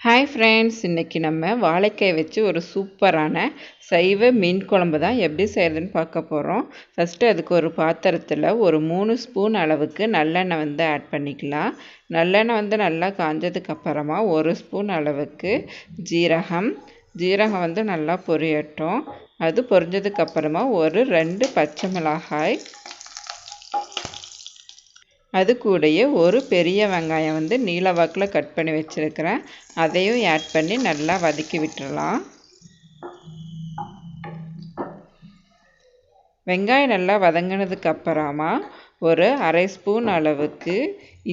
Hi friends, இன்றைக்கி நம்ம வாழைக்காய் வச்சு ஒரு சூப்பரான சைவ மீன் குழம்பு தான் எப்படி செய்கிறதுன்னு பார்க்க போகிறோம். ஃபஸ்ட்டு அதுக்கு ஒரு பாத்திரத்தில் ஒரு 3 ஸ்பூன் அளவுக்கு நல்லெண்ணெய் வந்து ஆட் பண்ணிக்கலாம். நல்லெண்ணெய் வந்து நல்லா காஞ்சதுக்கப்புறமா 1 ஸ்பூன் அளவுக்கு ஜீரகம் வந்து நல்லா பொரியட்டும். அது பொரிஞ்சதுக்கப்புறமா ஒரு 2 பச்சை மிளகாய், அது கூடயே ஒரு பெரிய வெங்காயம் வந்து நீல வாக்கில் கட் பண்ணி வச்சுருக்கிறேன். அதையும் ஆட் பண்ணி நல்லா வதக்கி விட்டுறலாம். வெங்காயம் நல்லா வதங்கினதுக்கு அப்புறமா ஒரு அரை ஸ்பூன் அளவுக்கு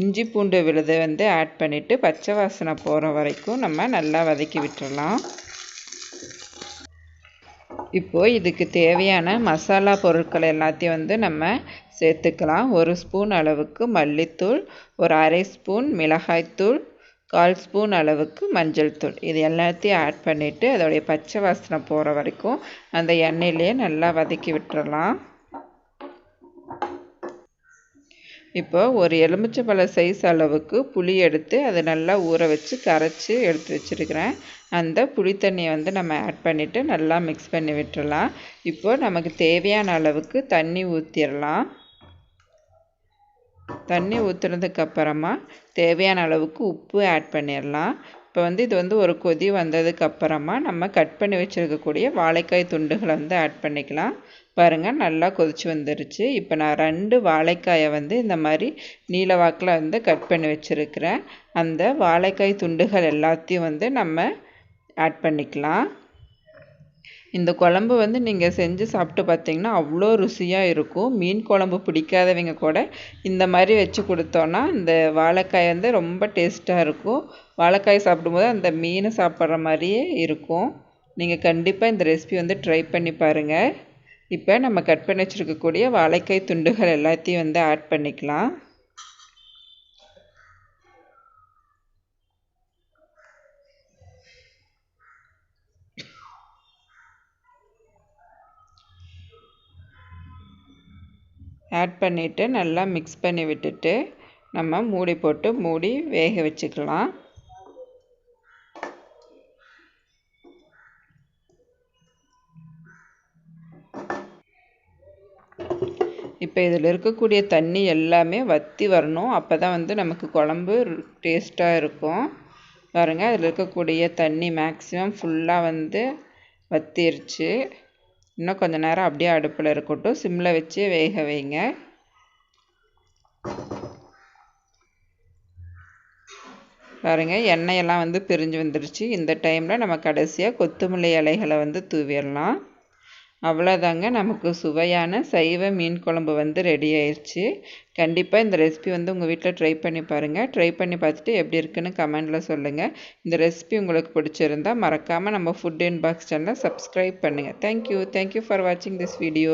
இஞ்சி பூண்டு விழுதை வந்து ஆட் பண்ணிவிட்டு பச்சை வாசனை போகிற வரைக்கும் நம்ம நல்லா வதக்கி விட்டுறலாம். இப்போது இதுக்கு தேவையான மசாலா பொருட்கள் எல்லாத்தையும் வந்து நம்ம சேர்த்துக்கலாம். 1 ஸ்பூன் அளவுக்கு மல்லித்தூள், ஒரு அரை ஸ்பூன் மிளகாய்த்தூள், 1/4 ஸ்பூன் அளவுக்கு மஞ்சள் தூள். இது எல்லாத்தையும் ஆட் பண்ணிவிட்டு அதோடைய பச்சை வாசனை போகிற வரைக்கும் அந்த எண்ணெயிலேயே நல்லா வதக்கி விட்டுறலாம். இப்போ ஒரு எலுமிச்சைப்பழ சைஸ் அளவுக்கு புளி எடுத்து அதை நல்லா ஊற வச்சு கரைச்சி எடுத்து வச்சுருக்கிறேன். அந்த புளி தண்ணியை வந்து நம்ம ஆட் பண்ணிவிட்டு நல்லா மிக்ஸ் பண்ணி விட்டுறலாம். இப்போது நமக்கு தேவையான அளவுக்கு தண்ணி ஊற்றிடலாம். தண்ணி ஊற்றுனதுக்கப்புறமா தேவையான அளவுக்கு உப்பு ஆட் பண்ணிடலாம். இப்போ வந்து இது வந்து ஒரு கொதி வந்ததுக்கப்புறமா நம்ம கட் பண்ணி வச்சுருக்கக்கூடிய வாழைக்காய் துண்டுகளை வந்து ஆட் பண்ணிக்கலாம். பாருங்கள், நல்லா கொதிச்சு வந்துருச்சு. இப்போ நான் 2 வாழைக்காயை வந்து இந்த மாதிரி நீல வாக்கில் வந்து கட் பண்ணி வச்சுருக்கிறேன். அந்த வாழைக்காய் துண்டுகள் எல்லாத்தையும் வந்து நம்ம ஆட் பண்ணிக்கலாம். இந்த குழம்பு வந்து நீங்கள் செஞ்சு சாப்பிட்டு பார்த்தீங்கன்னா அவ்வளோ ருசியாக இருக்கும். மீன் குழம்பு பிடிக்காதவங்க கூட இந்த மாதிரி வச்சு கொடுத்தோன்னா இந்த வாழைக்காய் வந்து ரொம்ப டேஸ்ட்டாக இருக்கும். வாழைக்காய் சாப்பிடும்போது அந்த மீன் சாப்பிட்ற மாதிரியே இருக்கும். நீங்கள் கண்டிப்பாக இந்த ரெசிபி வந்து ட்ரை பண்ணி பாருங்கள். இப்போ நம்ம கட் பண்ணி வச்சுருக்கக்கூடிய வாழைக்காய் துண்டுகள் எல்லாத்தையும் வந்து ஆட் பண்ணிக்கலாம். ஆட் பண்ணிவிட்டு நல்லா மிக்ஸ் பண்ணி விட்டுட்டு நம்ம மூடி போட்டு மூடி வேக வச்சுக்கலாம். இப்போ இதில் இருக்கக்கூடிய தண்ணி எல்லாமே வற்றி வரணும். அப்போ தான் வந்து நமக்கு குழம்பு டேஸ்ட்டாக இருக்கும். பாருங்கள், அதில் இருக்கக்கூடிய தண்ணி மேக்ஸிமம் ஃபுல்லாக வந்து வற்றிருச்சு. இன்னும் கொஞ்சம் நேரம் அப்படியே அடுப்பில் இருக்கட்டும். சிம்மில் வச்சு வேக வைங்க. பாருங்கள், எண்ணெயெல்லாம் வந்து பிரிஞ்சு வந்துருச்சு. இந்த டைமில் நம்ம கடைசியாக கொத்தமல்லி இலைகளை வந்து தூவிடலாம். அவ்வளோதாங்க, நமக்கு சுவையான சைவ மீன் குழம்பு வந்து ரெடி ஆயிடுச்சு. கண்டிப்பாக இந்த ரெசிபி வந்து உங்கள் வீட்டில் ட்ரை பண்ணி பாருங்கள். ட்ரை பண்ணி பார்த்துட்டு எப்படி இருக்குன்னு கமெண்டில் சொல்லுங்கள். இந்த ரெசிபி உங்களுக்கு பிடிச்சிருந்தால் மறக்காமல் நம்ம ஃபுட் இன் பாக்ஸ் சேனலை சப்ஸ்கிரைப் பண்ணுங்கள். தேங்க்யூ ஃபார் வாட்சிங் திஸ் வீடியோ.